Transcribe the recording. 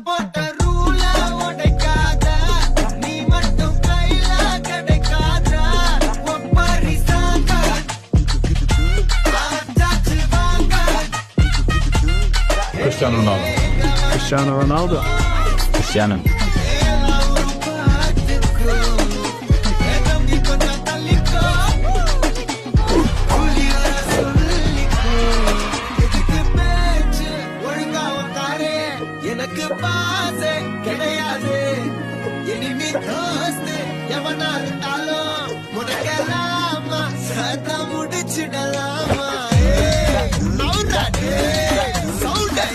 போட்ட ரூல உடைக்காத, நீ மட்டும் கையில கிடைக்காத. ஒப்பாரி சாங்க ஆச்சாச்சு வாங்க. Cristiano Ronaldo. Cristiano Ronaldo. Cristiano. எனக்கு பாசே கிடையாது, இனிமே தோஸ்து எவனா இருந்தாலும் முடக்கலாமா, சத்தா முடிச்சிடலாமா. சவுண்டா சவுண்டா